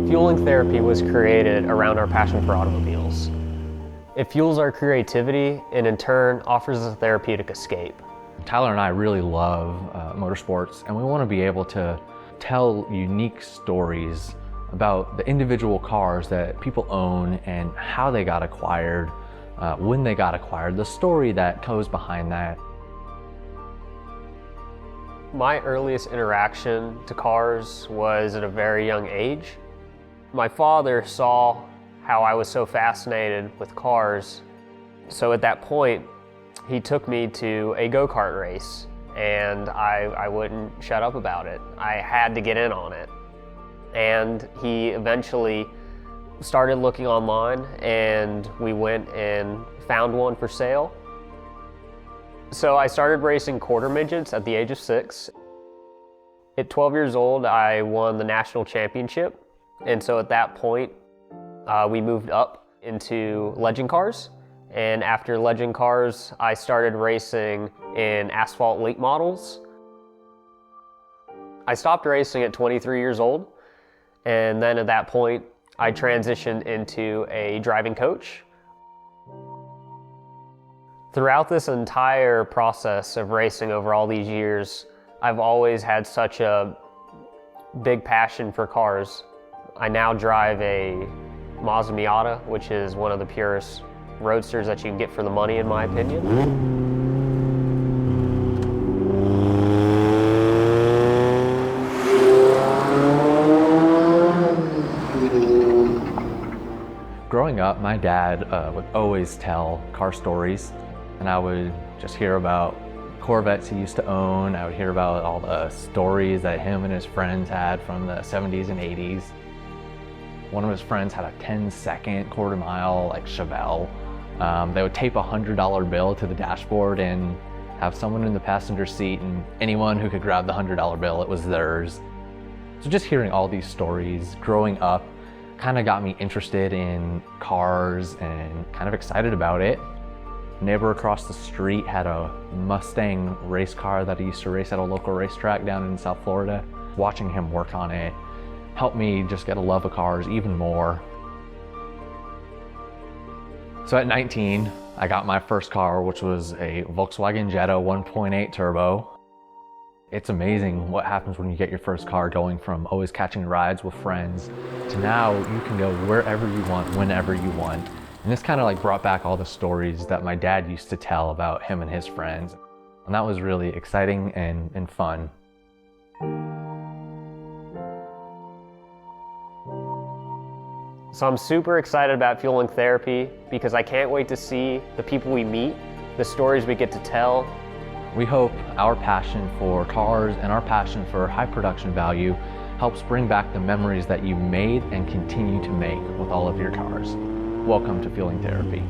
Fueling therapy was created around our passion for automobiles. It fuels our creativity and in turn offers us a therapeutic escape. Tyler and I really love motorsports, and we want to be able to tell unique stories about the individual cars that people own and how they got acquired, when they got acquired, the story that goes behind that. My earliest interaction to cars was at a very young age. My father saw how I was so fascinated with cars, so at that point he took me to a go-kart race, and I wouldn't shut up about it. I had to get in on it. And he eventually started looking online, and we went and found one for sale. So I started racing quarter midgets at the age of 6. At 12 years old, I won the national championship. And so at that point, we moved up into legend cars. And after legend cars, I started racing in asphalt late models. I stopped racing at 23 years old. And then at that point, I transitioned into a driving coach. Throughout this entire process of racing over all these years, I've always had such a big passion for cars. I now drive a Mazda Miata, which is one of the purest roadsters that you can get for the money, in my opinion. Growing up, my dad would always tell car stories, and I would just hear about Corvettes he used to own. I would hear about all the stories that him and his friends had from the 70s and 80s. One of his friends had a 10-second quarter-mile Chevelle. They would tape a $100 bill to the dashboard and have someone in the passenger seat, and anyone who could grab the $100 bill, it was theirs. So just hearing all these stories growing up kind of got me interested in cars and kind of excited about it. A neighbor across the street had a Mustang race car that he used to race at a local racetrack down in South Florida. Watching him work on it helped me just get a love of cars even more. So at 19, I got my first car, which was a Volkswagen Jetta 1.8 turbo. It's amazing what happens when you get your first car, going from always catching rides with friends to now you can go wherever you want, whenever you want. And this kind of brought back all the stories that my dad used to tell about him and his friends. And that was really exciting and fun. So I'm super excited about Fueling Therapy because I can't wait to see the people we meet, the stories we get to tell. We hope our passion for cars and our passion for high production value helps bring back the memories that you made and continue to make with all of your cars. Welcome to Fueling Therapy.